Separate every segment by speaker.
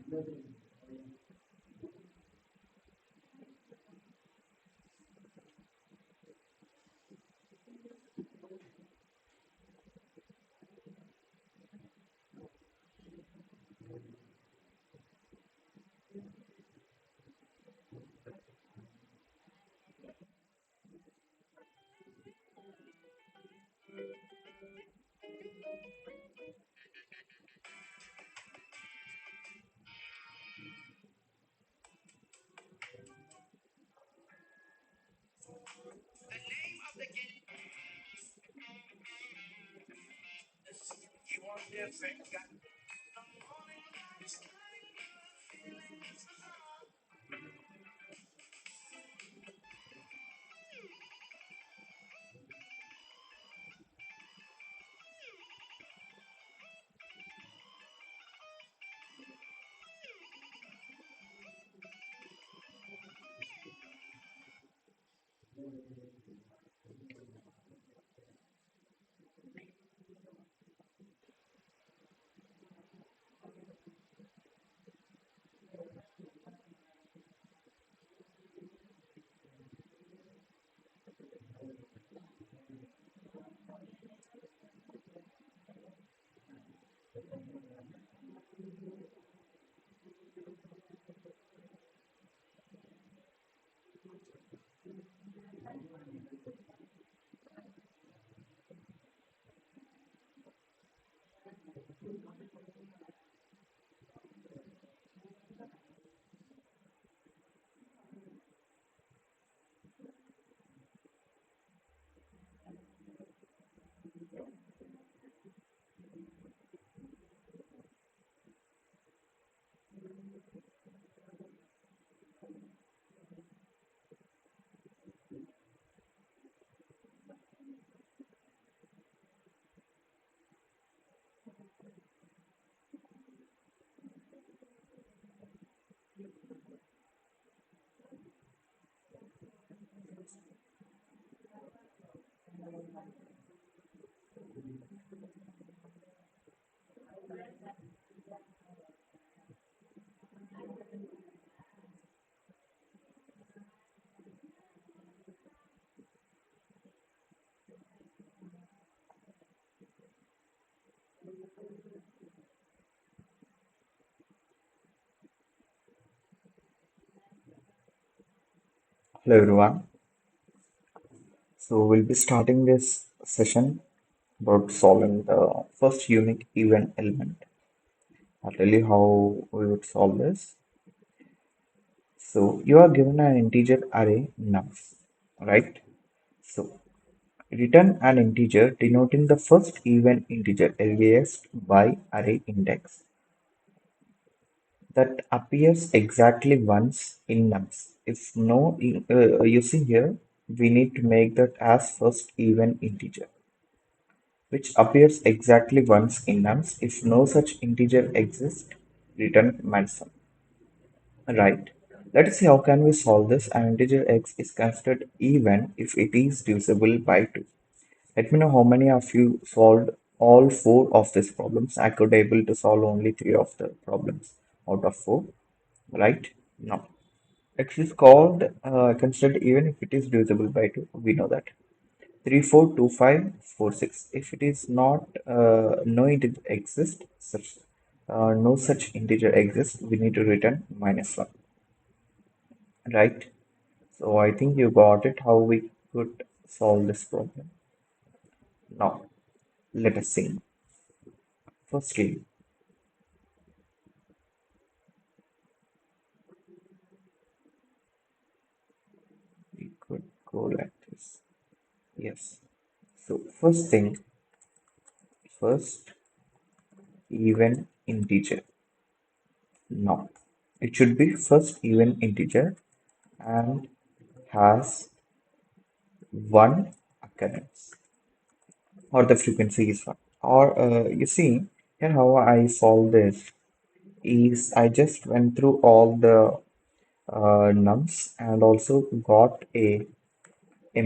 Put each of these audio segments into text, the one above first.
Speaker 1: Hello everyone. So we'll be starting this session about solving the first unique event element. I'll tell you how we would solve this. So you are given an integer array nums, right? So return an integer denoting the first even integer LAS by array index that appears exactly once in nums. If no, you see here, we need to make that as first even integer, which appears exactly once in nums. If no such integer exists, return -1. Right. Let's see how can we solve this. An integer x is considered even if it is divisible by 2. Let me know how many of you solved all 4 of these problems. I could able to solve only 3 of the problems out of 4. Right? No. X is called considered even if it is divisible by 2. We know that. 342546. If it is not, no integer exists, no such integer exists, we need to return -1, right? So I think you got it how we could solve this problem. Now let us see. Firstly, we could go like this. Yes. So first thing, first even integer. Now it should be first even integer and has one occurrence, or the frequency is 1. Or you see, here how I solve this is I just went through all the nums and also got a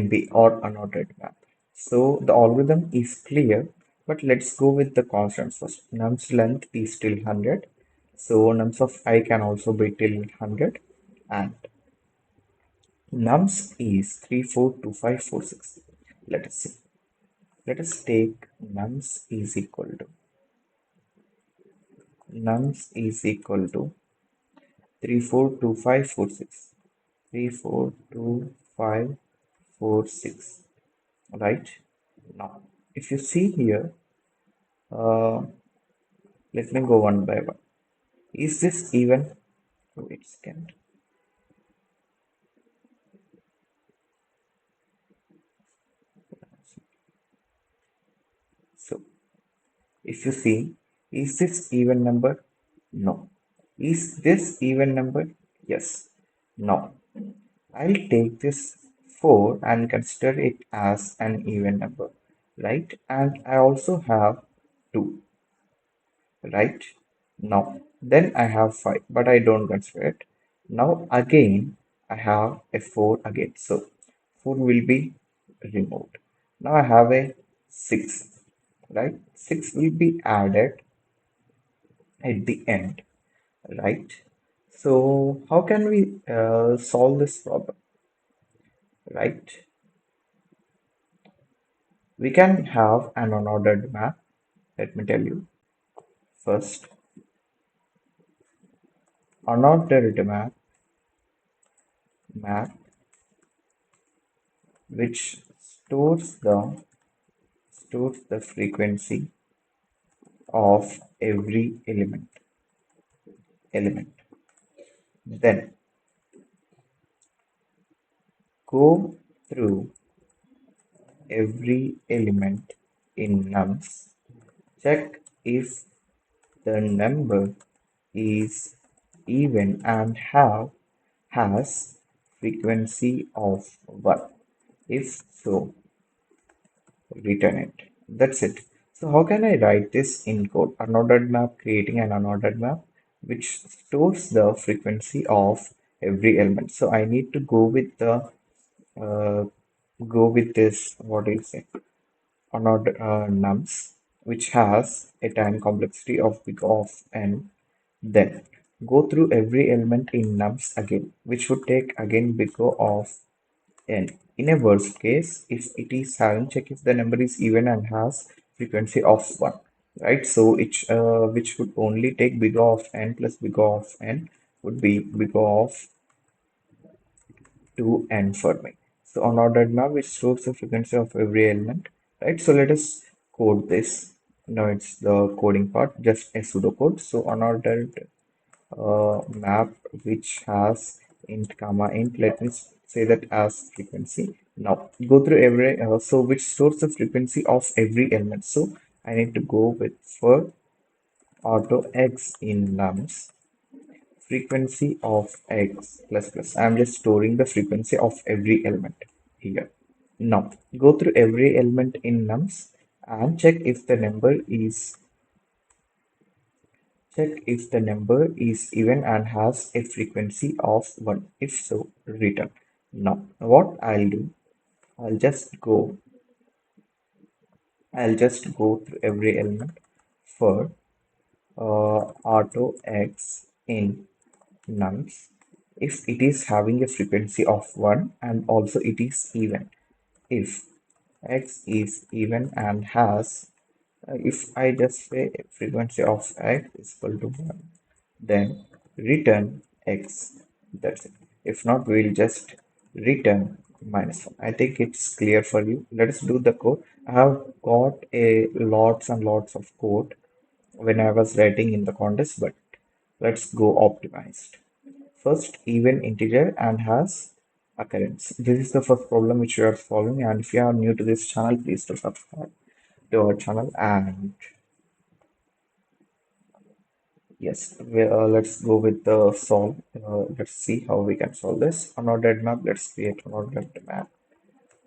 Speaker 1: MB or unordered map. So the algorithm is clear, but let's go with the constants first. Nums length is still 100. So nums of I can also be till 100, and nums is 3, 4, 2, 5, 4, 6. Let us see. Let us take nums is equal to 3, 4, 2, 5, 4, 6. 3, 4, 2, 5, 4, 6. Right? Now, if you see here, uh, let me go one by one. Is this even? Wait a second. So, if you see, is this even number? No. Is this even number? Yes. No. I'll take this 4 and consider it as an even number, right? And I also have 2, right? Now, then I have 5, but I don't consider it. Now, again, I have a 4 again. So, 4 will be removed. Now, I have a 6, right? 6 will be added at the end, right? So, how can we solve this problem, right? We can have an unordered map. Let me tell you first. Unordered map which stores the frequency of every element. Then go through every element in nums. Check if the number is even and has frequency of 1. If so, return it. That's it. So how can I write this in code? Unordered map, creating an unordered map which stores the frequency of every element. So I need to uh, go with this, what do you say, unordered nums, which has a time complexity of big of n. Then go through every element in nums again, which would take again big O of n. In a worst case, if it is having, check if the number is even and has frequency of 1, right? So which would only take big O of n plus big O of n would be big O of 2n for me. So unordered map which stores the frequency of every element, right? So let us code this. Now it's the coding part, just a pseudocode. So unordered map which has int comma int, let me say that as frequency. Now go through every so which stores the frequency of every element. So I need to go with for auto x in nums frequency of x plus plus. I'm just storing the frequency of every element here. Now go through every element in nums and check if the number is even and has a frequency of 1. If so, return. Now, what I'll do, I'll just go, I'll just go through every element for auto x in nums if it is having a frequency of 1 and also it is even. If x is even and has, if I just say frequency of x is equal to 1, then return x. That's it. If not, we'll just return -1. I think it's clear for you. Let us do the code. I have got a lots and lots of code when I was writing in the contest, but let's go optimized. First, even integer and has occurrence. This is the first problem which you are solving, and if you are new to this channel, please do subscribe to our channel. And yes, let's go with the solve. Let's see how we can solve this. Unordered map. Let's create unordered map.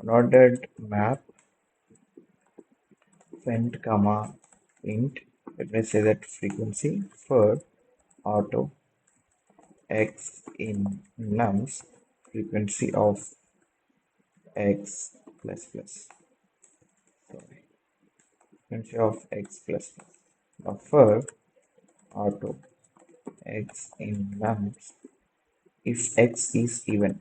Speaker 1: Unordered map. Fent comma int. Let me say that frequency for auto x in nums frequency of x plus plus. Sorry, frequency of x plus plus. Now for auto x in nums if x is even.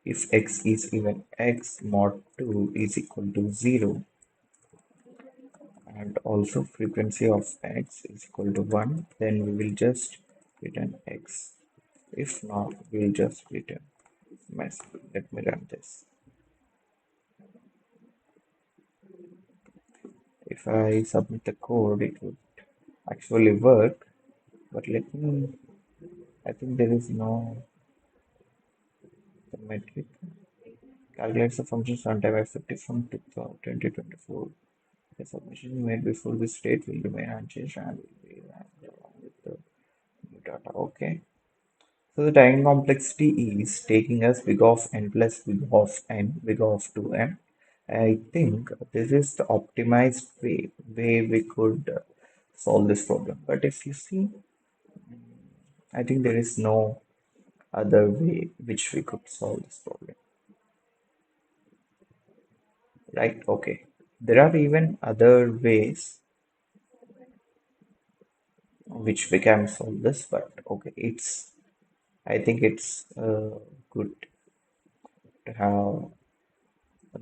Speaker 1: If x is even, x mod 2 is equal to 0, and also frequency of x is equal to 1, then we will just return x. If not, we'll just return mess. Let me run this. If I submit the code, it would actually work, but let me, I think there is no the metric. Calculates the function's runtime effective from 2024. The submission made before this date will remain unchanged and will be ran along with the new data. Okay. So the time complexity is taking us big of n plus big of n, big of 2n. I think this is the optimized way we could solve this problem. But if you see, I think there is no other way which we could solve this problem, right? Okay. There are even other ways which we can solve this, but okay, I think it's good to have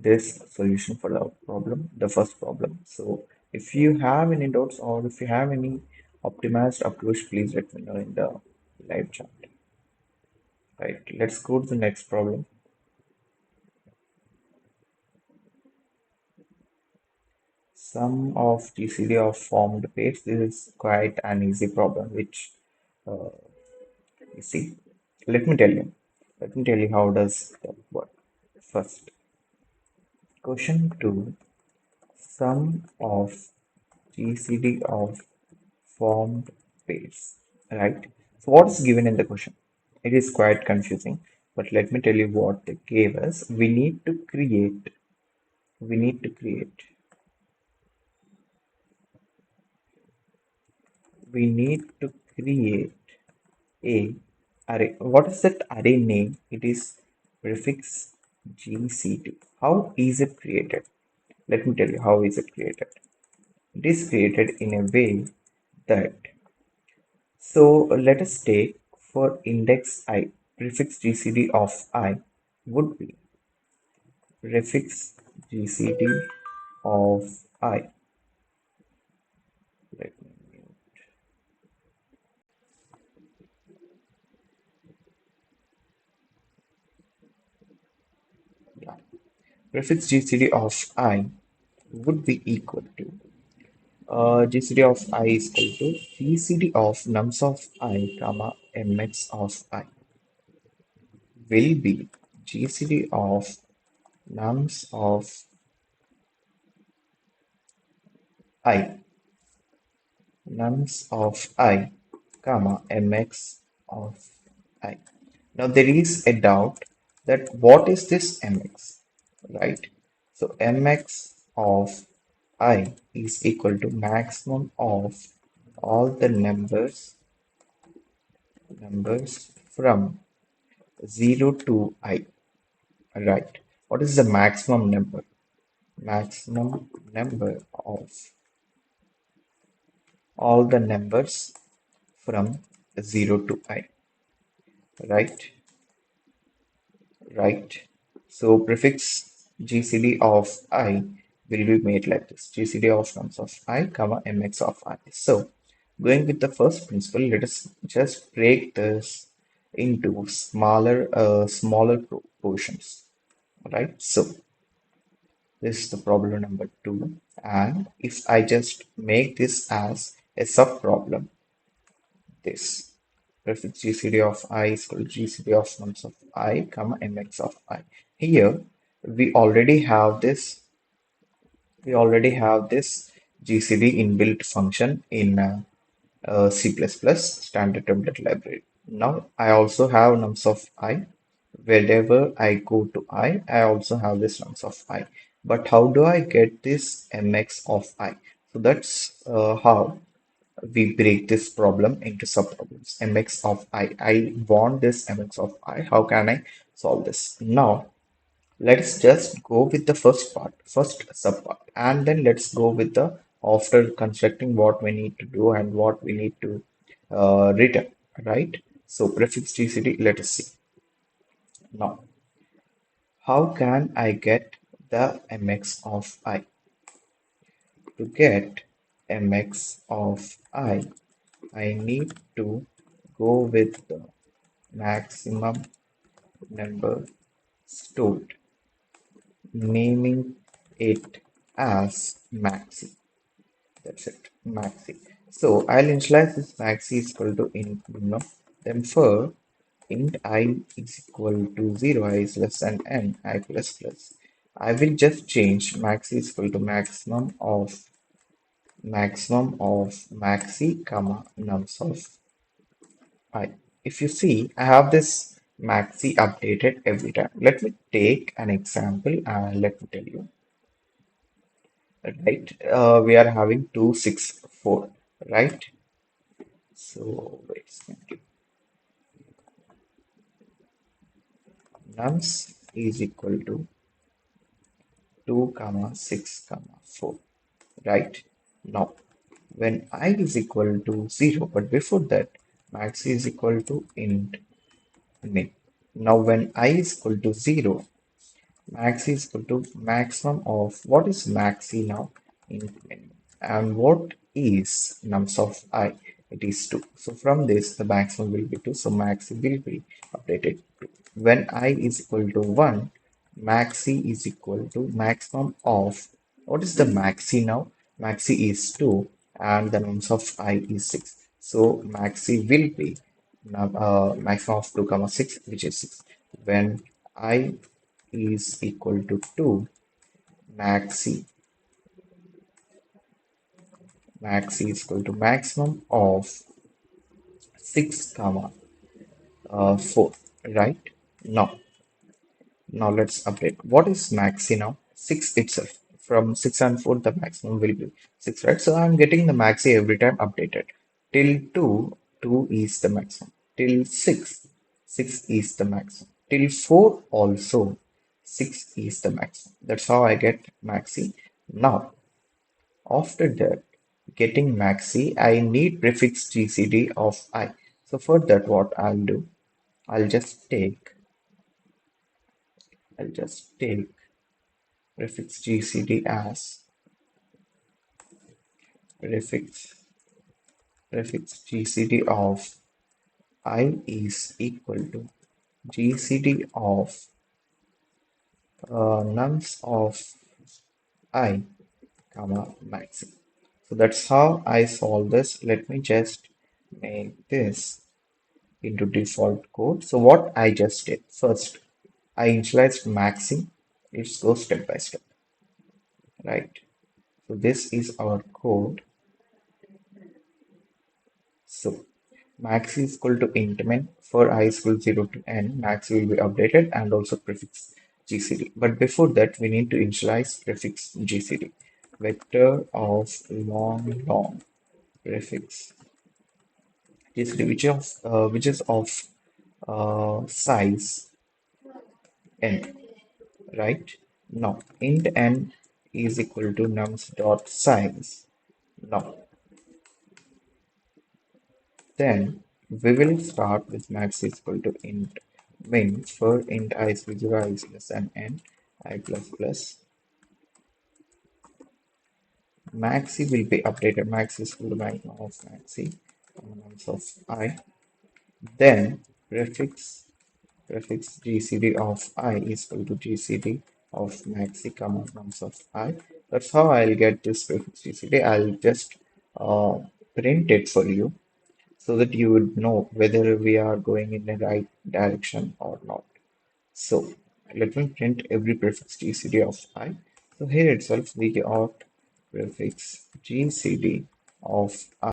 Speaker 1: this solution for the problem, the first problem. So if you have any doubts or if you have any optimized approach, please let me know in the live chat. Right, let's go to the next problem. Sum of GCD of formed pairs. This is quite an easy problem, which uh, you see. Let me tell you. Let me tell you how does that work. First, question two. Sum of GCD of formed pairs, right? So what's given in the question? It is quite confusing, but let me tell you what they gave us. We need to create, we need to create a array. What is that array name? It is prefix GCD. How is it created? Let me tell you how is it created. It is created in a way that, so let us take for index I, prefix GCD of I would be prefix GCD of I. Let me, yeah. Prefix GCD of I would be equal to GCD of I is equal to GCD of nums of I comma mx of I will be GCD of nums of I, nums of I comma mx of I. Now there is a doubt that what is this mx, right? So mx of I is equal to maximum of all the numbers from 0 to I, right? What is the maximum number? Maximum number of all the numbers from 0 to I, right? Right. So prefix GCD of I will be made like this. GCD of nums of I comma mx of I. So going with the first principle, let us just break this into smaller portions. Right. So this is the problem number two. And if I just make this as a sub problem, this prefix GCD of I is equal to GCD of nums of I comma mx of I. Here we already have this GCD inbuilt function in C++ standard template library. Now I also have nums of I. Wherever I go to I also have this nums of I. But how do I get this mx of I? So that's how we break this problem into subproblems. Mx of I. I want this mx of I. How can I solve this? Now, let's just go with the first part, first subpart, and then let's go with the after constructing what we need to do and what we need to return, right? So prefix GCD, let us see. Now, how can I get the mx of I? To get mx of I need to go with the maximum number stored, naming it as maxi. That's it, maxi. So I'll initialize this maxi is equal to int minimum. Then for int I is equal to 0, I is less than n, I plus plus. I will just change maxi is equal to maximum of maxi comma nums of I. If you see, I have this maxi updated every time. Let me take an example and let me tell you. Right, we are having 264, right? So wait a second. Nums is equal to 2 comma 6 comma 4, right? Now when I is equal to 0, but before that max is equal to int min. Now when I is equal to 0, max is equal to maximum of what is maxi now? Int min. And what is nums of I? It is 2. So from this, the maximum will be 2. So maxi will be updated to. When I is equal to 1, maxi is equal to maximum of what is the maxi now? Maxi is 2 and the nums of I is 6. So maxi will be maximum of 2 comma 6, which is 6. When I is equal to 2, maxi maxi is equal to maximum of 6 comma 4, right? Now let's update. What is maxi now? 6 itself. From 6 and 4, the maximum will be 6, right? So I'm getting the maxi every time updated. Till 2, 2 is the maximum. Till 6, 6 is the maximum. Till 4 also, 6 is the maximum. That's how I get maxi. Now, after that, getting maxi, I need prefix GCD of I. So for that, what I'll do, I'll just take, I'll just take prefix GCD as prefix prefix GCD of I is equal to GCD of nums of I comma maxi. So that's how I solve this. Let me just make this into default code. So what I just did first, I initialized maxi. Let's go step by step, right? So this is our code. So max is equal to int min for I is equal to 0 to n. Max will be updated and also prefix GCD. But before that, we need to initialize prefix GCD. Vector of long prefix GCD, which is of size n, right? Now int n is equal to nums dot size. Now then we will start with max is equal to int min for int I is equal to 0, I is less than n, I plus plus. Maxi will be updated. Max is equal to maximum of maxi, nums of I. Then prefix GCD of I is equal to GCD of maxi comma nums of I. That's how I'll get this prefix GCD. I'll just print it for you so that you would know whether we are going in the right direction or not. So let me print every prefix GCD of I. So here itself we got prefix GCD of I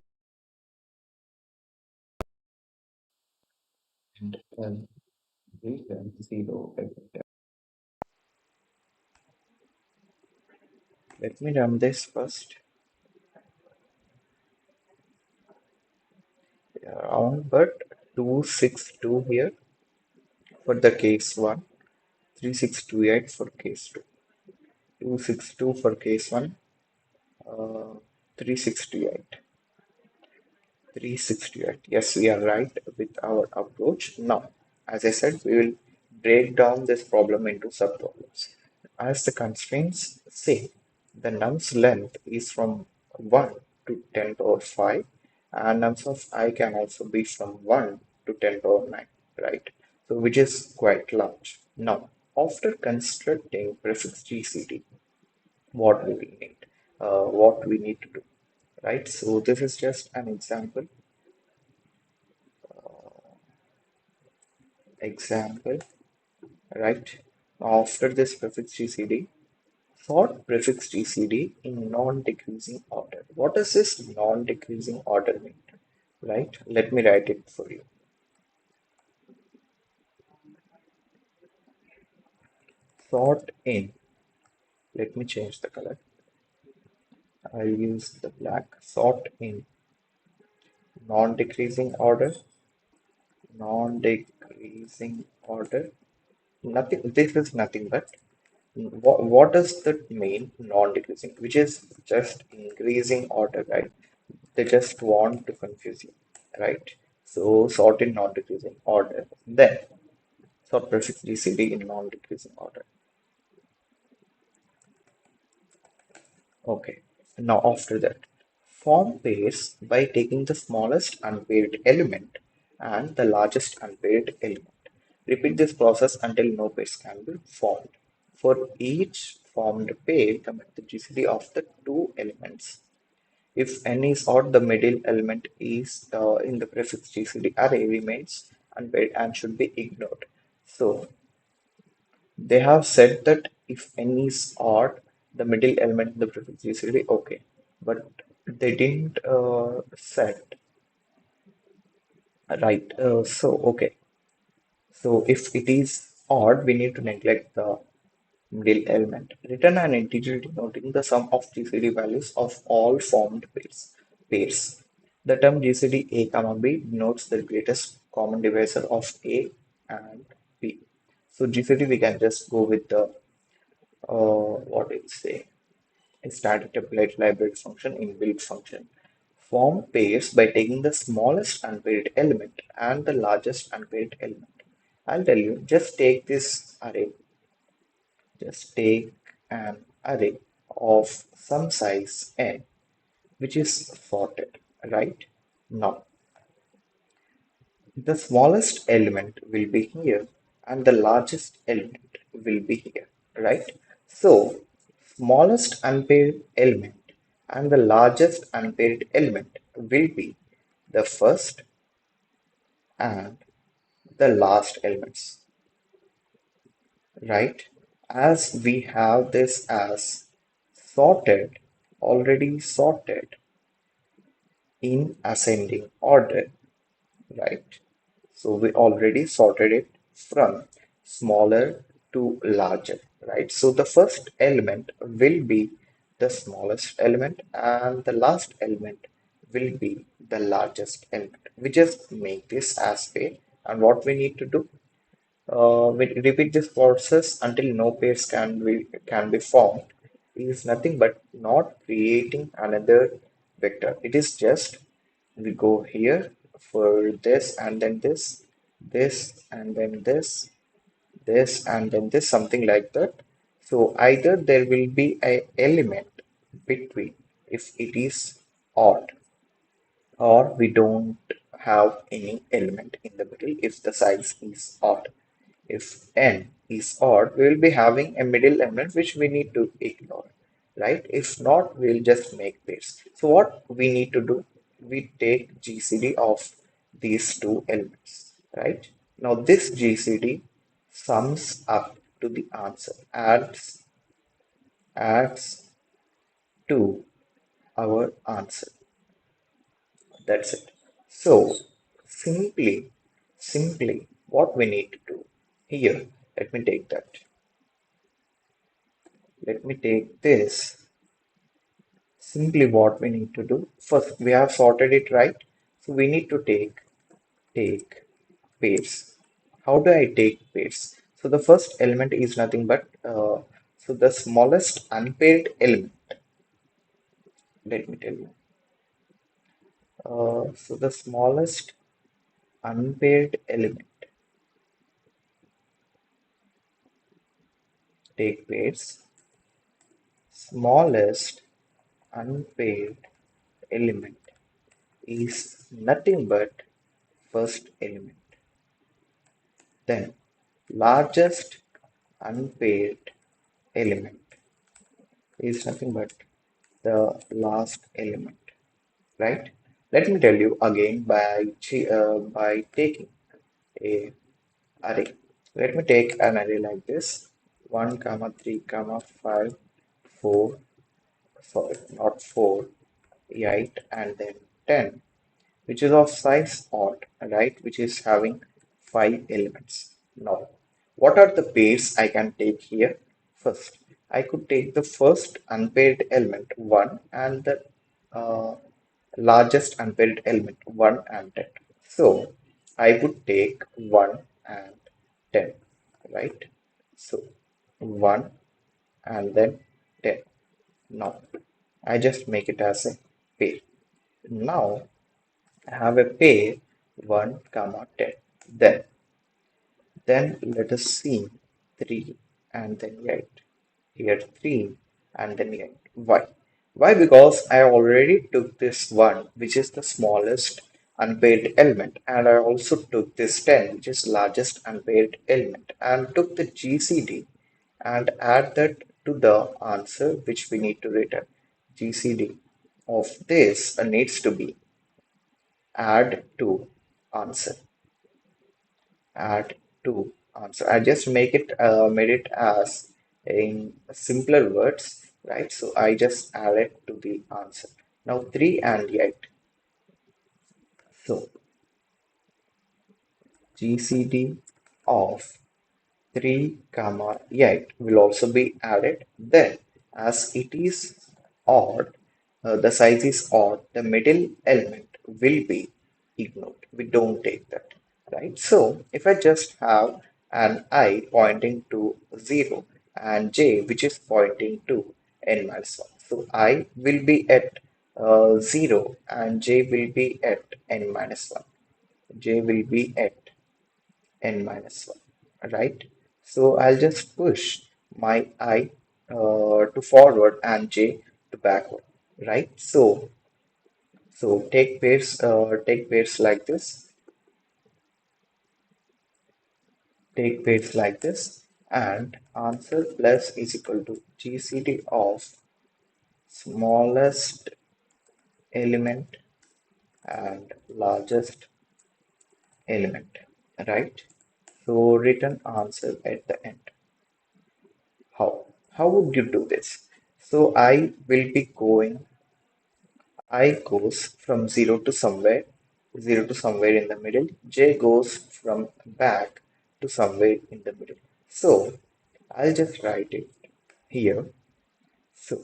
Speaker 1: and return 0 every time. Let me run this first. around, but 262 here for the case 1, 3628 for case 2. 262 for case 1, 368. 368. Yes, we are right with our approach. Now, as I said, we will break down this problem into subproblems. As the constraints say, the num's length is from 1 to 10 power 5, and nums of I can also be from 1 to 10 power 9, right? So, which is quite large. Now, after constructing prefix GCD, what we will need, what we need to do, right? So, this is just an example, right? After this prefix GCD, sort prefix GCD in non-decreasing order. What does this non-decreasing order mean? Right? Let me write it for you. Sort in, let me change the color. I'll use the black. Sort in non-decreasing order, non-decreasing order. Nothing, this is nothing but what does that mean, non-decreasing, which is just increasing order, right? They just want to confuse you, right? So sort in non-decreasing order. Then sort prefix GCD in non-decreasing order. Okay. Now after that, form pairs by taking the smallest unpaired element and the largest unpaired element. Repeat this process until no pairs can be formed. For each formed pair, commit the GCD of the two elements. If n is odd, the middle element is in the prefix GCD array remains unpaired and should be ignored. So they have said that if n is odd, the middle element in the prefix GCD, okay, but they didn't set right. So okay, so if it is odd, we need to neglect the middle element. Return an integer denoting the sum of GCD values of all formed pairs. The term GCD A comma B denotes the greatest common divisor of A and B. So GCD we can just go with the what it say, a static template library function inbuilt function. Form pairs by taking the smallest unpaired element and the largest unpaired element. I'll tell you, just take this array. Just take an array of some size n, which is sorted, right? Now, the smallest element will be here and the largest element will be here, right? So, smallest unpaired element and the largest unpaired element will be the first and the last elements, right? As we have this as sorted, already sorted in ascending order, right? So we already sorted it from smaller to larger, right? So the first element will be the smallest element and the last element will be the largest element. We just make this as pair, and what we need to do, we repeat this process until no pairs can be formed. It is nothing but not creating another vector. It is just we go here for this and then this and then this and then this, something like that. So either there will be a element between if it is odd, or we don't have any element in the middle if the size is odd. If n is odd, we will be having a middle element which we need to ignore, right? If not, we'll just make pairs. So what we need to do, we take GCD of these two elements, right? Now this GCD sums up to the answer, adds to our answer. That's it. So simply what we need to do here, let me take that. Let me take this. Simply what we need to do. First, we have sorted it right. So we need to take pairs. How do I take pairs? So the first element is nothing but so the smallest unpaired element. Let me tell you. So the smallest unpaired element take pairs. Smallest unpaired element is nothing but first element. Then largest unpaired element is nothing but the last element, right? Let me tell you again by taking a array. Let me take an array like this: 1, comma 3, comma 5, 4, sorry, not 4, 8, and then 10, which is of size odd, right? Which is having 5 elements. Now, what are the pairs I can take here? First, I could take the first unpaired element 1 and the uh, largest unpaired element 1 and 10. So, I would take 1 and 10, right? So, 1 and then 10. Now, I just make it as a pair. Now, have a pair 1 comma 10. Then let us see 3 and then 8. Here 3 and then 8. Why? Why? Because I already took this 1, which is the smallest unpaired element, and I also took this 10, which is largest unpaired element, and took the GCD and add that to the answer which we need to return. GCD of this needs to be add to answer. Add to answer. I just made it as in simpler words, right? So I just add it to the answer. Now 3 and 8. So GCD of 3 comma 8 will also be added. Then as it is odd, the size is odd, the middle element will be ignored. We don't take that, right? So if I just have an I pointing to 0 and j which is pointing to n minus 1. So I will be at 0 and j will be at n minus 1. J will be at n minus 1, right? So I'll just push my I to forward and j to backward, right? So take pairs like this, take pairs like this, and answer plus is equal to GCD of smallest element and largest element, right? So return answer at the end. How would you do this? So I will be going, I goes from 0 to somewhere in the middle. J goes from back to somewhere in the middle. So I'll just write it here. So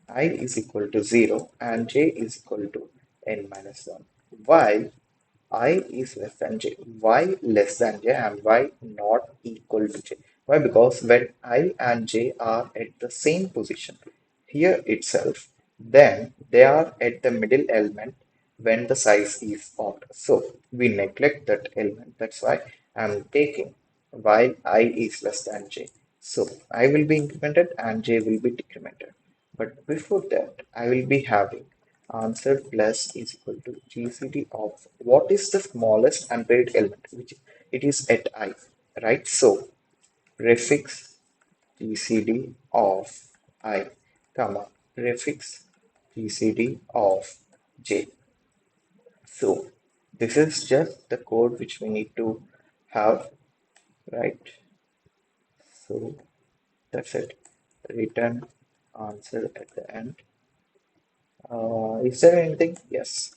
Speaker 1: I is equal to 0 and j is equal to n minus 1. While I is less than j. Why less than j and why not equal to j? Why? Because when I and j are at the same position here itself, then they are at the middle element when the size is odd. So we neglect that element. That's why I'm taking while I is less than j. So I will be incremented and j will be decremented. But before that, I will be having answer plus is equal to GCD of what is the smallest unpaired element, which it is at I, right? So prefix GCD of I, comma, prefix GCD of J. So this is just the code which we need to have, right? So that's it. Return answer at the end. Is there anything? Yes.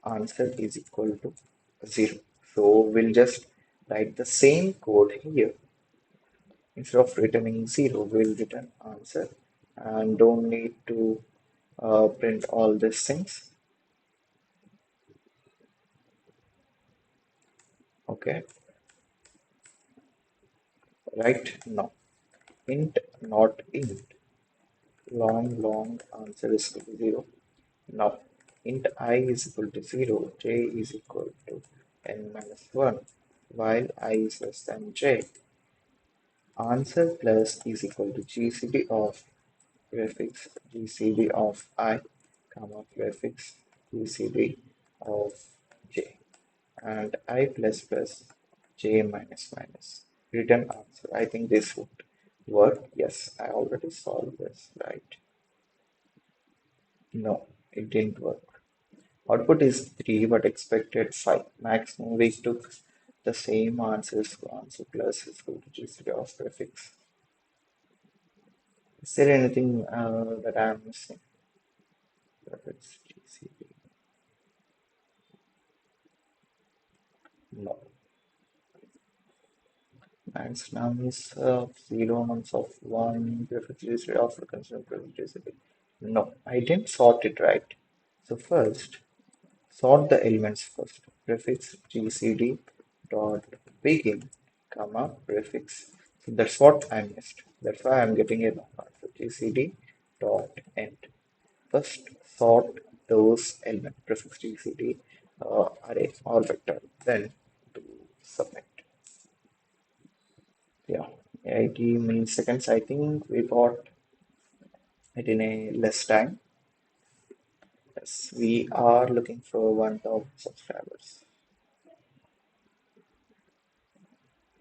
Speaker 1: Answer is equal to 0. So we'll just write the same code here. Instead of returning 0, we'll return answer and don't need to print all these things. Okay, right? No. Int, not int. Long answer is equal to 0. Now, int I is equal to 0, j is equal to n minus 1, while I is less than j. Answer plus is equal to GCD of prefix GCD of I, comma prefix GCD of j, and I plus plus j minus minus. Written answer. I think this would work. Yes, I already solved this, right? No, it didn't work. Output is 3 but expected 5. Maximum we took the same answers. So answer plus is equal to GCD of prefix. Is there anything that I'm missing? Prefix GCD. No. Max now is 0 months of 1 prefix GCD of consider prefix GCD. No, I didn't sort it right. So first, sort the elements first. Prefix GCD dot begin, comma prefix. So that's what I missed. That's why I'm getting a wrong answer. GCD dot end. First sort those elements. Prefix GCD array or vector. Then to submit. Yeah, 80 milliseconds. I think we got it in a less time. Yes, we are looking for 1,000 subscribers.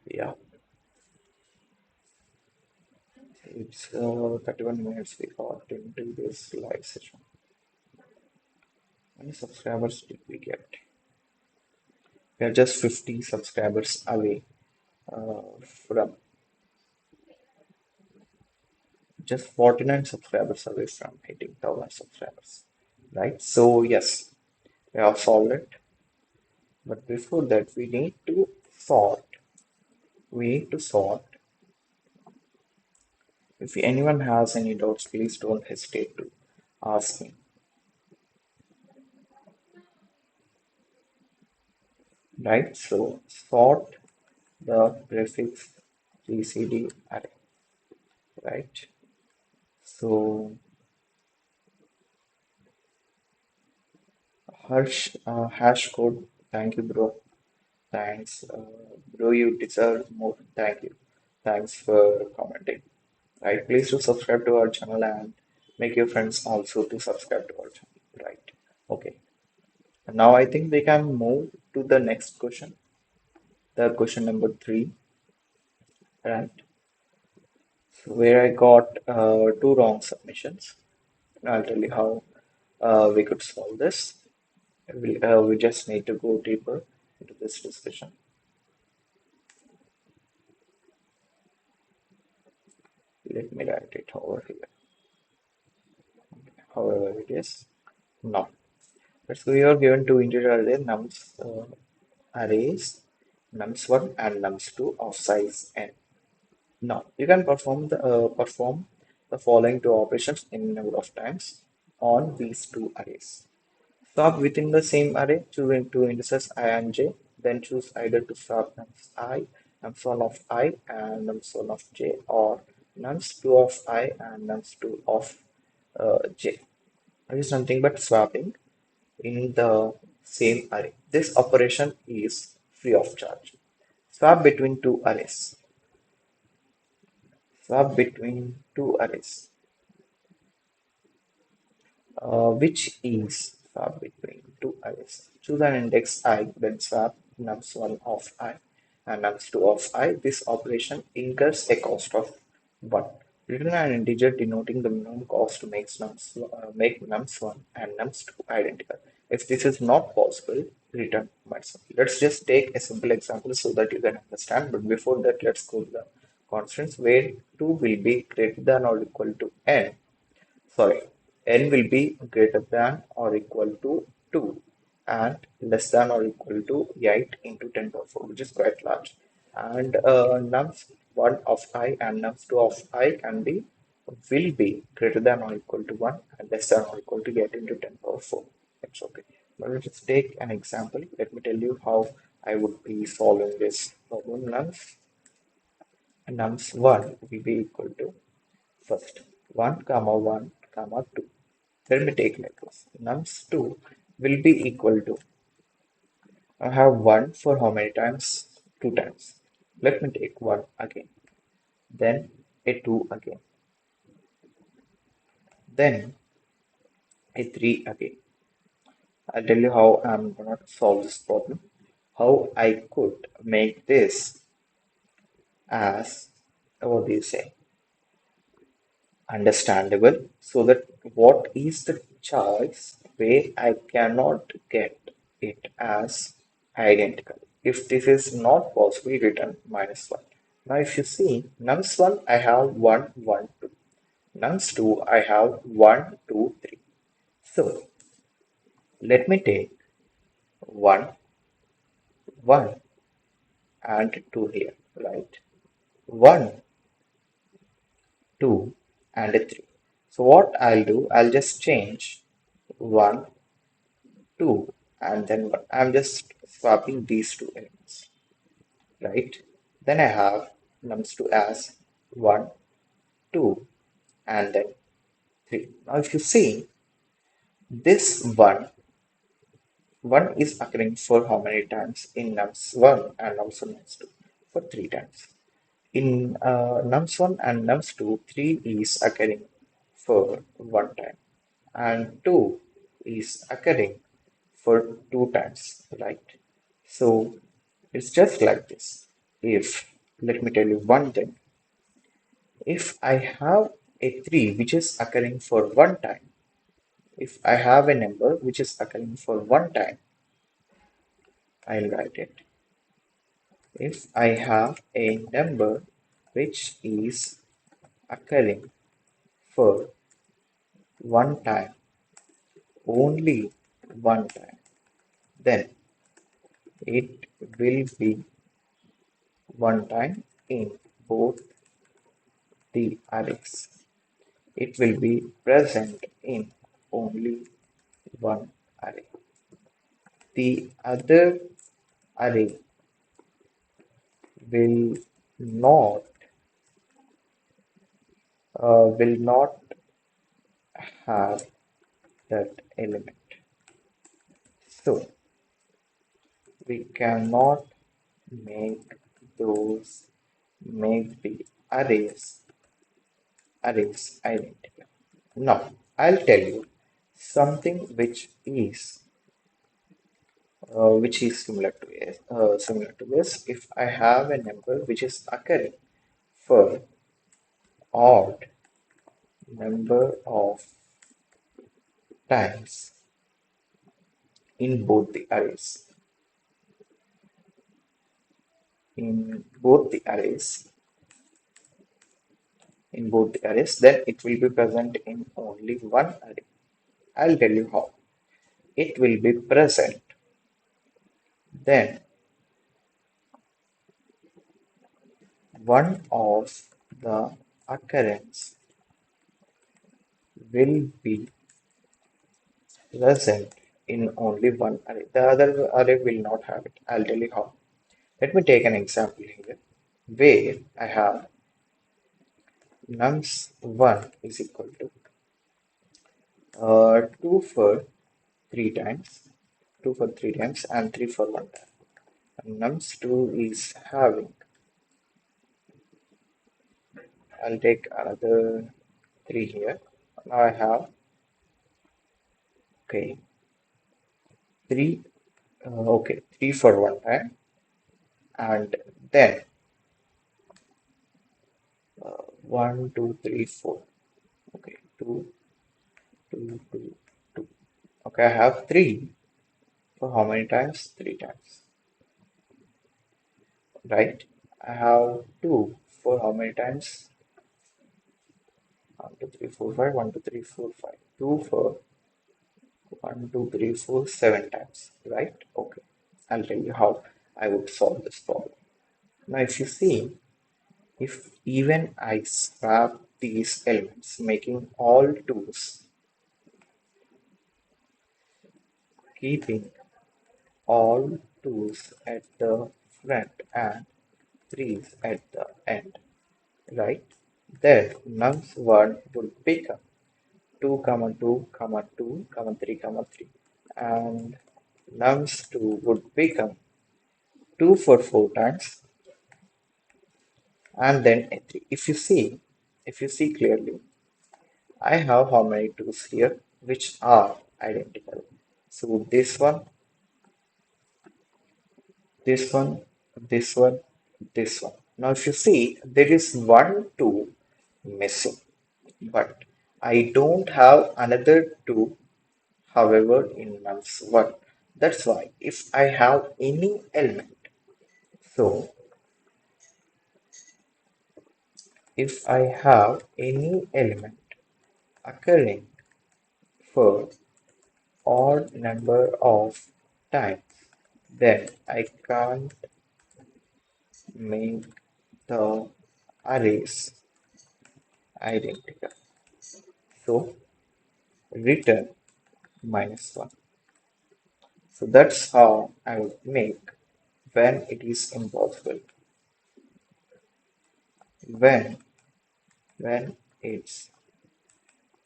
Speaker 1: Yeah. It's 31 minutes we got into this live session. How many subscribers did we get? We are just 50 subscribers away from just 49 subscribers away from hitting 1,000 subscribers, right? So yes, we have solved it. But before that, we need to sort. We need to sort. If anyone has any doubts, please don't hesitate to ask me, right? So sort the prefix GCD array, right? So Harsh, hash code, thank you, bro. Thanks, bro. You deserve more. Thank you. Thanks for commenting. Right. Please do subscribe to our channel and make your friends also to subscribe to our channel. Right. Okay. Now I think we can move to the next question. The question number 3. Right. So where I got two wrong submissions. I'll tell you how we could solve this. We just need to go deeper into this discussion. Let me write it over here. However, it is not. So we are given two integer arrays nums1 and nums2 of size n. Now you can perform the following two operations in number of times on these two arrays. Swap within the same array, choosing two indices I and j, then choose either to swap nums I, nums1 of I, and nums1 of j, or nums2 of I and nums2 of j. It is nothing but swapping in the same array. This operation is free of charge. Swap between two arrays. Swap between two arrays. Which is swap between two arrays. Choose an index I, then swap nums1 of I and nums2 of I. This operation incurs a cost of 1. Return an integer denoting the minimum cost makes make nums1 and nums2 identical. If this is not possible, return minus 1. Let's just take a simple example so that you can understand. But before that, let's go to the constants where 2 will be greater than or equal to n. Sorry, n will be greater than or equal to 2 and less than or equal to 8 into 10 power 4, which is quite large. And nums1 of I and nums2 of I will be greater than or equal to 1 and less than or equal to 8 into 10 power 4. That's okay. But let's take an example. Let me tell you how I would be solving this problem. Nums1 will be equal to first 1 comma 1 comma 2. Let me take like this. Nums2 will be equal to, I have 1 for how many times? 2 times. Let me take 1 again, then a 2 again, then a 3 again. I'll tell you how I'm gonna solve this problem. How I could make this as, what do you say, understandable, so that what is the choice where I cannot get it as identical. If this is not possible, return -1. Now, if you see, nums1 I have 1, 1, 2. Nums2 I have 1, 2, 3. So let me take 1, 1 and 2 here, right? 1, 2 and a 3. So what I'll do, I'll just change 1, 2 and then 1. I'm just swapping these two elements, right? Then I have nums2 as 1, 2 and then 3. Now if you see, this 1 is occurring for how many times in nums1 and also nums2? For 3 times. In nums1 and nums2, 3 is occurring for 1 time and 2 is occurring for 2 times, right? So it's just like this. If, let me tell you one thing, if I have a 3 which is occurring for 1 time, if I have a number which is occurring for 1 time, I'll write it. If I have a number which is occurring for 1 time, only 1 time, then it will be 1 time in both the arrays. It will be present in only one array. The other array will not will not have that element. So we cannot make those make the arrays identical. Now I'll tell you something which is similar to this. If I have a number which is occurring for odd number of times in both the arrays, in both the arrays, then it will be present in only one array. I'll tell you how. It will be present, then one of the occurrence will be present in only one array. The other array will not have it. I'll tell you how. Let me take an example here where I have nums1 is equal to 2 for 3 times, 2 for 3 times and 3 for 1 time. And nums2 is having, I'll take another 3 here. Now I have, okay, 3, okay, 3 for 1 time and then 1, 2, 3, 4. Okay, 2, 2, 2, 2. Okay, I have 3 for how many times? 3 times, right? I have 2 for how many times? 1, 2, 3, 4, 5. 1, 2, 3, 4, 5. 2 for 1, 2, 3, 4, 7 times, right? Okay, I'll tell you how I would solve this problem. Now, if you see, if even I swap these elements, making all twos, keeping all 2's at the front and 3's at the end, right? Then nums1 would become 2 comma 2 comma 2 comma 3 comma 3, and nums2 would become 2 for 4 times and then a 3. If you see clearly, I have how many 2's here which are identical. So this one, this one, this one. Now if you see, there is one 2 missing, but I don't have another 2, however, in nums1. That's why if I have any element, so if I have any element occurring for odd number of times, then I can't make the arrays identical. So return -1. So that's how I would make when it is impossible. When it's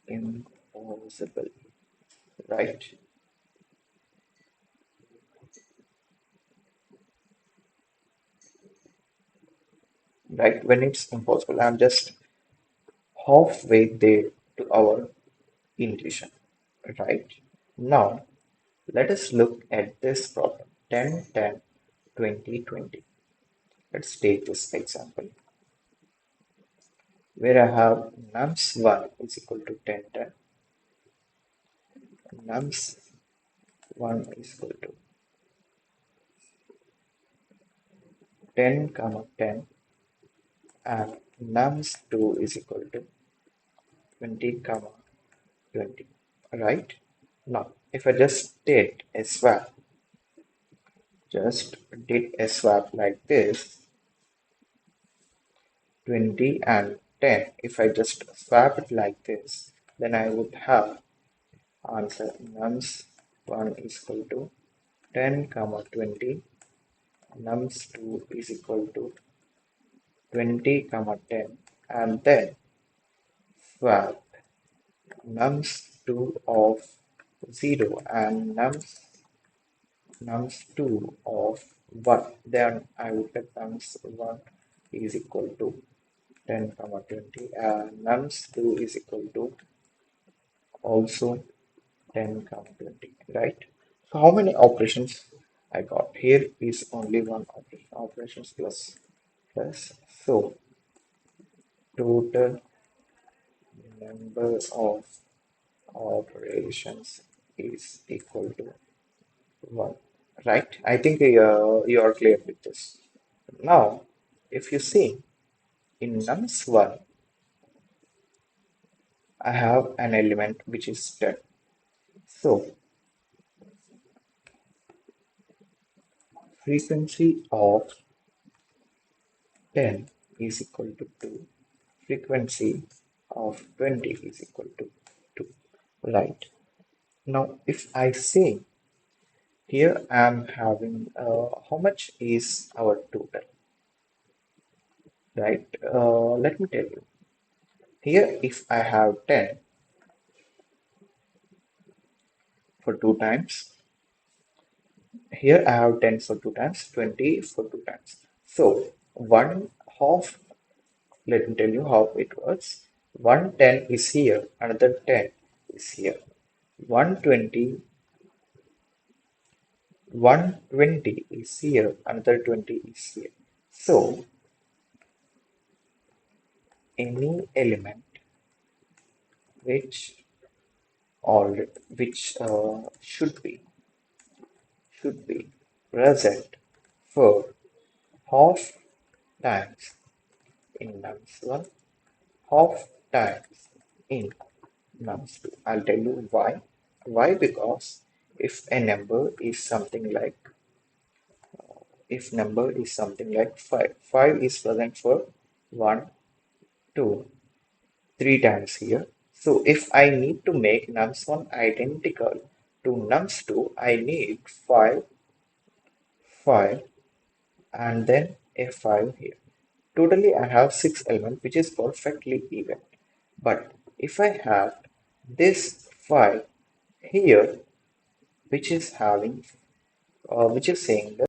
Speaker 1: impossible, right? Right? When it's impossible. I'm just halfway there to our intuition, right? Now, let us look at this problem 10, 10, 20, 20. Let's take this example where I have nums1 is equal to 10, 10, nums1 is equal to 10, comma 10, and nums2 is equal to 20, comma 20, right? Now, if I just did a swap like this, 20 and 10, if I just swap it like this, then I would have answer nums1 is equal to 10 comma 20, nums2 is equal to 20 comma 10, and then swap nums2 of 0 and nums2 of 1. Then I would get nums1 is equal to 10 comma 20, and nums2 is equal to also 10 comma 20, right? So how many operations I got? Here is only one operation, operations plus. So total number of operations is equal to 1, right? I think you are clear with this. Now, if you see in nums1, I have an element which is 10. So frequency of 10 is equal to 2. Frequency of 20 is equal to 2. Right. Now, if I say here I'm having how much is our total, right? Let me tell you. Here, if I have 10 for 2 times, here I have 10 for 2 times, 20 for 2 times. So, one half, let me tell you how it works. One 10 is here, another 10 is here. 120 120 is here, another 20 is here. So any element which or which should be present for half times in nums1, half times in nums2. I'll tell you why. Why? Because if number is something like 5, 5 is present for 1, 2, 3 times here. So if I need to make nums1 identical to nums2, I need 5 and then a 5 here. Totally, I have 6 elements, which is perfectly even. But if I have this 5 here, which is having, which is saying that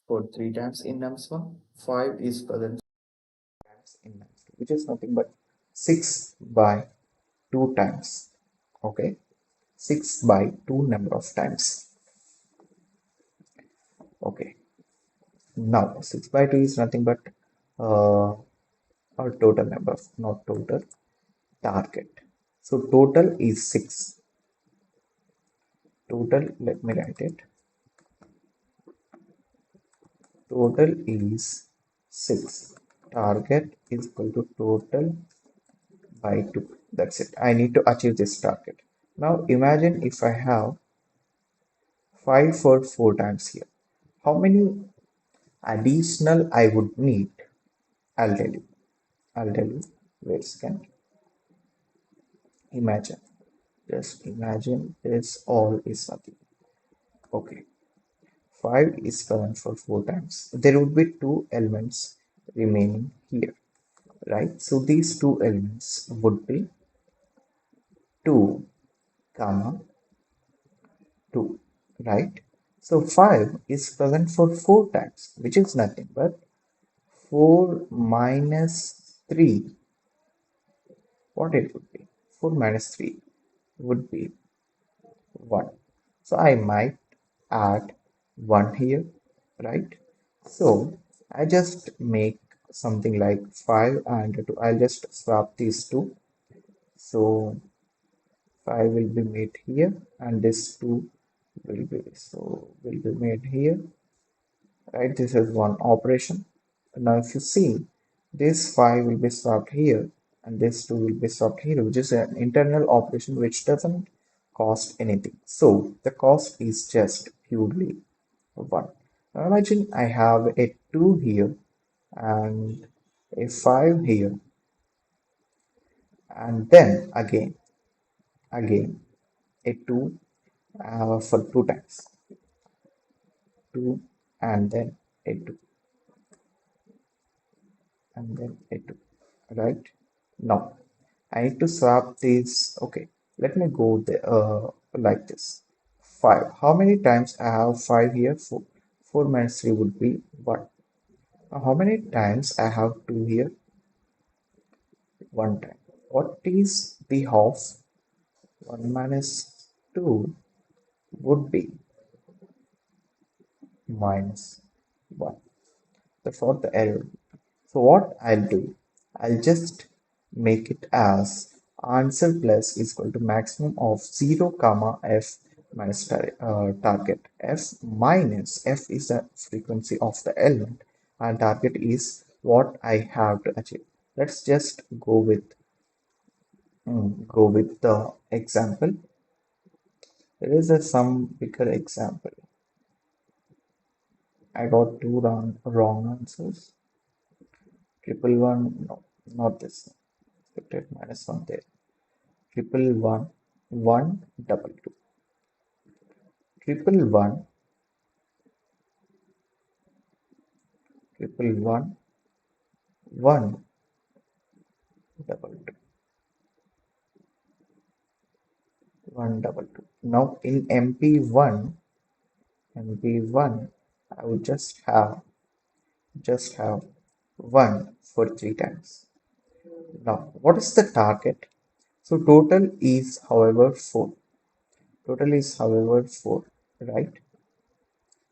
Speaker 1: for 3 times in nums1, 5 is present times in nums2, which is nothing but 6 by 2 times. Okay, 6 by 2 number of times. Okay, now 6 by 2 is nothing but our total number, not total target. So total is 6. Total, let me write it. Total is 6. Target is equal to total by 2. That's it. I need to achieve this target. Now imagine if I have 5 for 4 times here. How many additional I would need? I'll tell you. I'll tell you. Wait a second. Imagine. Just imagine this all is nothing. Okay. 5 is present for 4 times. There would be 2 elements remaining here, right? So these 2 elements would be 2, comma 2, right? So 5 is present for 4 times, which is nothing but 4 minus 3. What it would be? 4 minus 3 would be 1. So I might add 1 here, right? So I just make something like 5 and 2. I'll just swap these two. So 5 will be made here and this 2 will be made here, right? This is one operation. Now if you see, this 5 will be swapped here and this 2 will be swapped here, which is an internal operation which doesn't cost anything. So the cost is just purely 1. Now imagine I have a 2 here and a 5 here, and then again a 2 for 2 times, 2 and then a 2 and then a 2, right? Now I need to swap these. Okay, let me go there, like this. 5, how many times I have 5 here? 4. 4 minus 3 would be 1. Now how many times I have 2 here? 1 time. What is the half? 1 minus 2 would be minus 1. That's what the error. So what I'll do, I'll just make it as answer plus is equal to maximum of 0 comma f minus target. F minus f is the frequency of the element and target is what I have to achieve. Let's just go with the example. There is some bigger example. I got two wrong answers. Triple one, no, not this. Expected minus one there. Triple one, one double two. Triple one, triple one, one double two. One double two. Now in MP1, I would just have one for 3 times. Now, what is the target? So total is, however, 4. Total is, however, 4, right?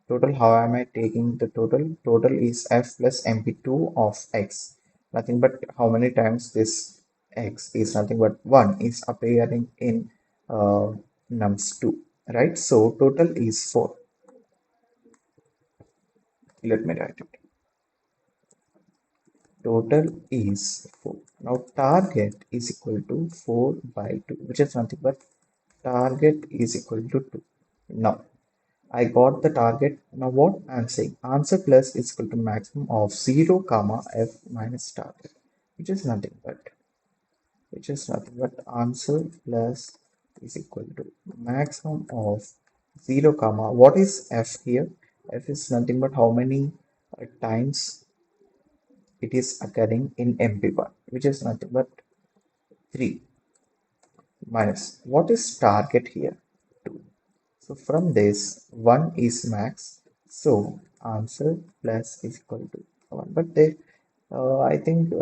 Speaker 1: Total, how am I taking the total? Total is f plus mp2 of x. Nothing but how many times this x is nothing but 1 is appearing in nums2, right? So total is 4. Let me write it. Total is 4. Now target is equal to 4 by 2, which is nothing but target is equal to 2. Now I got the target. Now what I'm saying, answer plus is equal to maximum of 0 comma f minus target, which is nothing but answer plus is equal to maximum of 0 comma what is f here. F is nothing but how many times it is occurring in MP1, which is nothing but 3 minus what is target here, 2. So from this, 1 is max. So answer plus is equal to 1. But they, I think,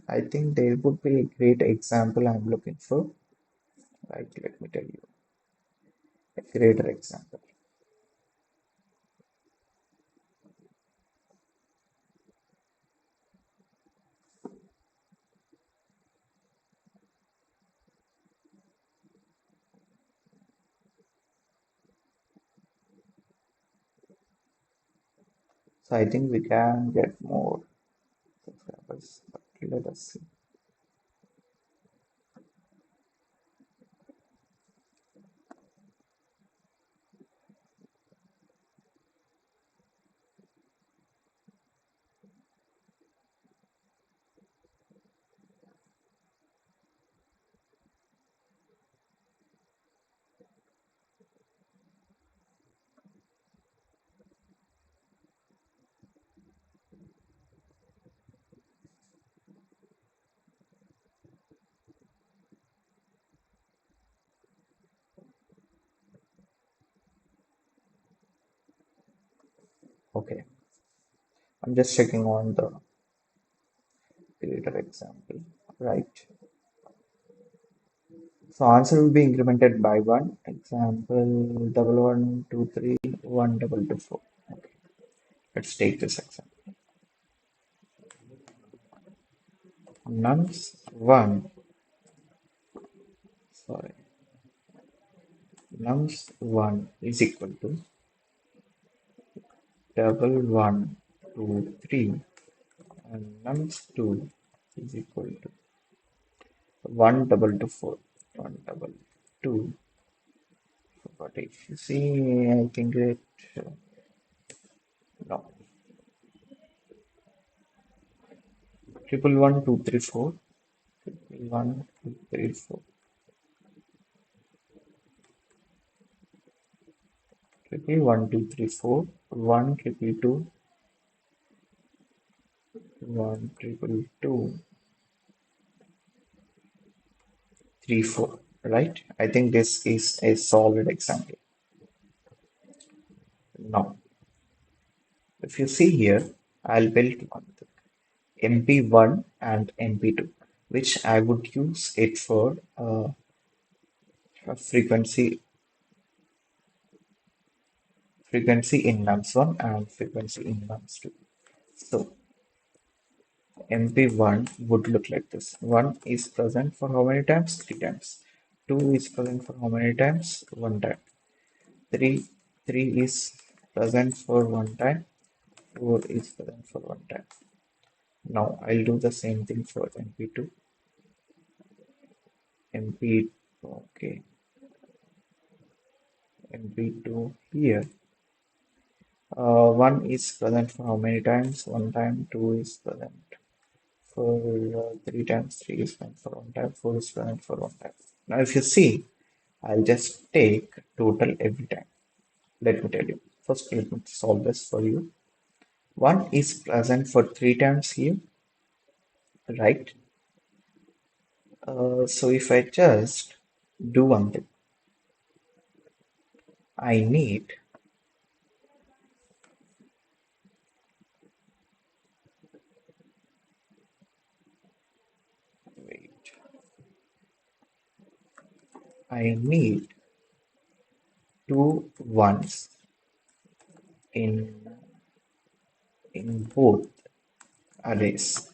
Speaker 1: I think there would be a great example I'm looking for. Right, let me tell you a greater example. So I think we can get more subscribers, but let us see. Okay, I'm just checking on the greater example, right? So answer will be incremented by 1. Example double one two three one double two four. Okay, let's take this example. Nums 1, sorry, nums 1 is equal to double one two three, and nums 2 is equal to 1 double two four, 1 double two. But if you see, I think it no, triple one two three four, triple one two three four, triple one two three four, one triple two, one triple two, three four. Right? I think this is a solid example. Now, if you see here, I'll build one MP1 and MP2, which I would use it for frequency in nums1 and frequency in nums2. So MP1 would look like this. 1 is present for how many times? 3 times. 2 is present for how many times? 1 time. 3, 3 is present for 1 time. 4 is present for 1 time. Now I'll do the same thing for MP2. MP, okay, MP2 here. 1 is present for how many times? 1 time. 2 is present for 3 times. 3 is present for 1 time. 4 is present for 1 time. Now if you see, I'll just take total every time. Let me tell you. First, let me solve this for you. 1 is present for 3 times here, right? So if I just do one thing, I need wait, I need two ones in both arrays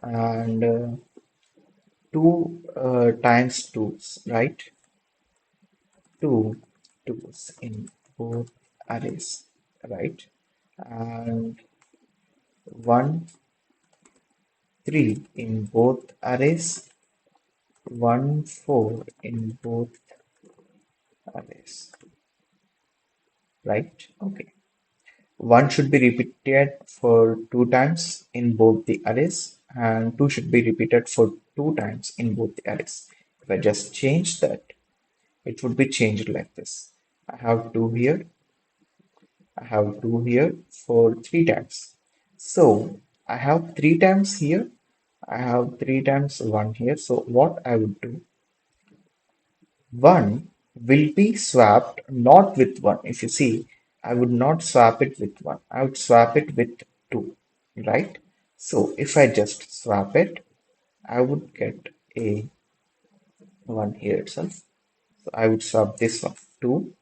Speaker 1: and two times twos, right? Two twos in both arrays, right? And 1, 3 in both arrays, 1, 4 in both arrays, right? Okay. 1 should be repeated for 2 times in both the arrays, and 2 should be repeated for 2 times in both the arrays. If I just change that, it would be changed like this. I have 2 here, I have 2 here for 3 times. So I have 3 times here, I have 3 times 1 here. So what I would do, 1 will be swapped not with 1. If you see, I would not swap it with 1. I would swap it with 2, right? So if I just swap it, I would get a 1 here itself. So I would swap this one, 2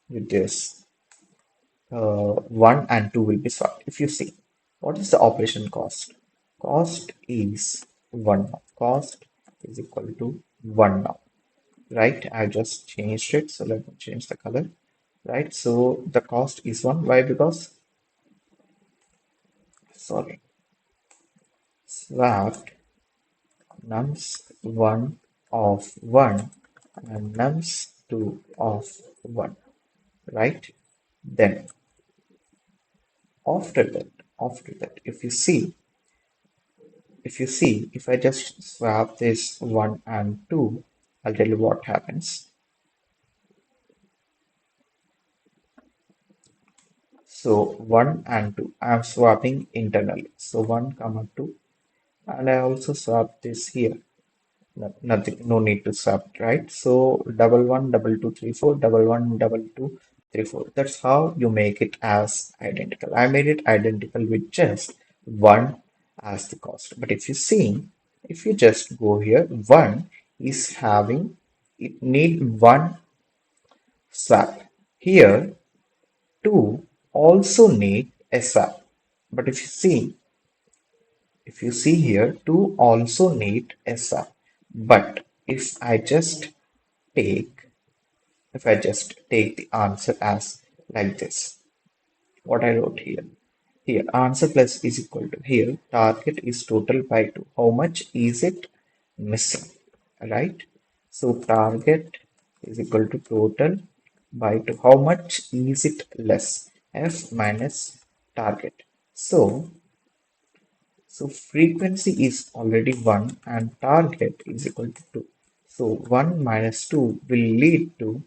Speaker 1: with this 1 and 2 will be swapped. If you see, what is the operation cost? Cost is 1 now. Cost is equal to 1 now, right? I just changed it. So let me change the color, right? So the cost is 1. Why? Because, sorry, swapped nums1 of 1 and nums2 of 1, right? Then after that, if I just swap this 1 and 2, I'll tell you what happens. So 1 and 2, I'm swapping internally. So 1 comma 2, and I also swap this here. Nothing, no need to swap, right? So double one, double two, three, four, double one, double two, three, four. That's how you make it as identical. I made it identical with just one as the cost. But if you see, if you just go here, one is having, it need one swap. Here, two also need a swap. But if you see here, two also need a swap. But take, if I just take the answer as like this, what I wrote here. Here, answer plus is equal to, here, target is total by 2. How much is it missing? Right? So, target is equal to total by 2. How much is it less? F minus target. So frequency is already 1 and target is equal to 2. So 1 minus 2 will lead to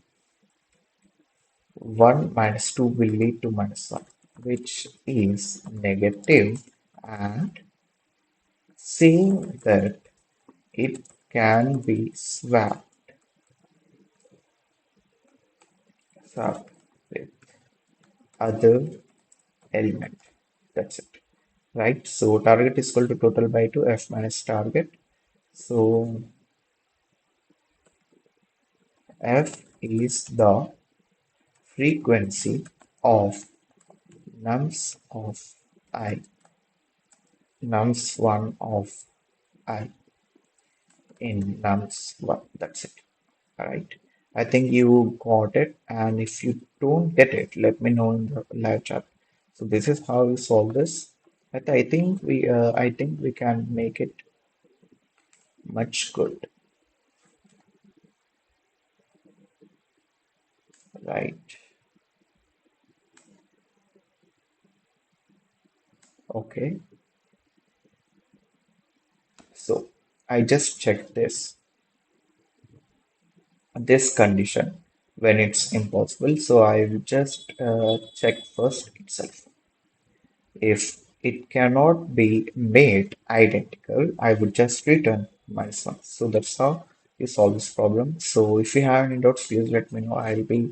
Speaker 1: 1 minus 2 will lead to minus 1, which is negative, and saying that it can be swapped with other element. That's it. Right? So target is equal to total by 2, F minus target. So F is the frequency of nums of I, nums1 of I in nums1. That's it. All right. I think you got it. And if you don't get it, let me know in the live chat. So this is how you solve this. I think we can make it much good, right? Okay. So I just checked this condition when it's impossible. So I will just check first itself. If it cannot be made identical, I would just return my son. So that's how you solve this problem. So if you have any doubts, please let me know. I'll be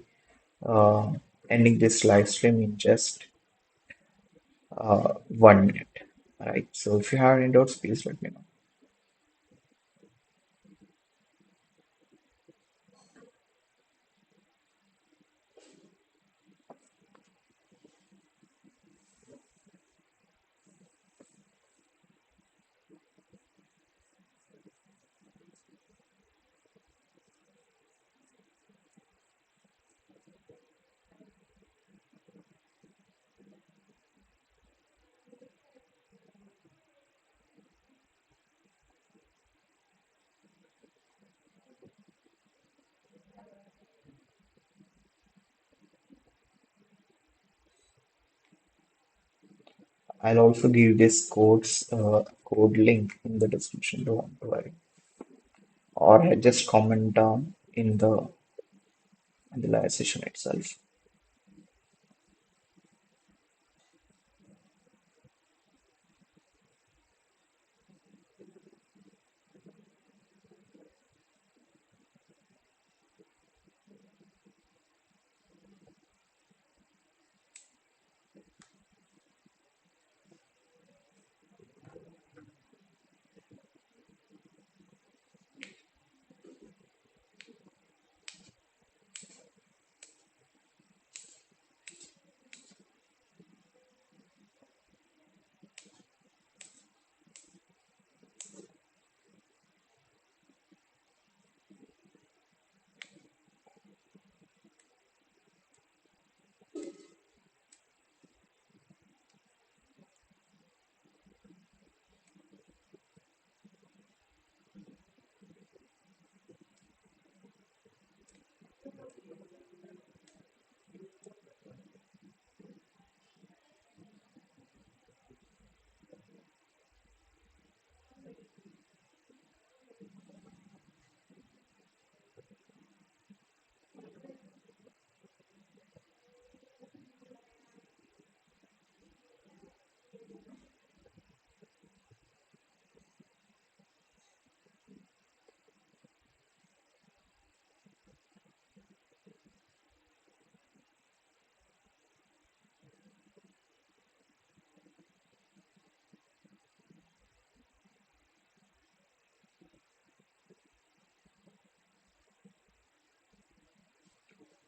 Speaker 1: uh, ending this live stream in just 1 minute. All right. So if you have any doubts, please let me know. I'll also give this code link in the description, don't worry. Or I just comment down in the live session itself.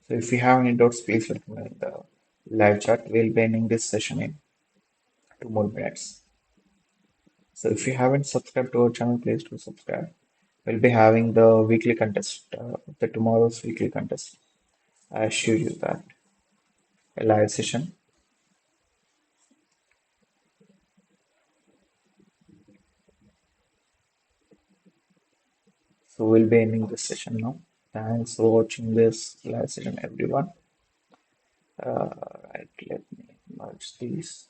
Speaker 1: So if you have any doubts, please let me know in the live chat. We'll be ending this session in 2 more minutes. So if you haven't subscribed to our channel, please do subscribe. We'll be having the weekly contest, the tomorrow's weekly contest. I assure you that a live session. So we'll be ending this session now. Thanks for watching this live session, everyone. Right, let me merge these.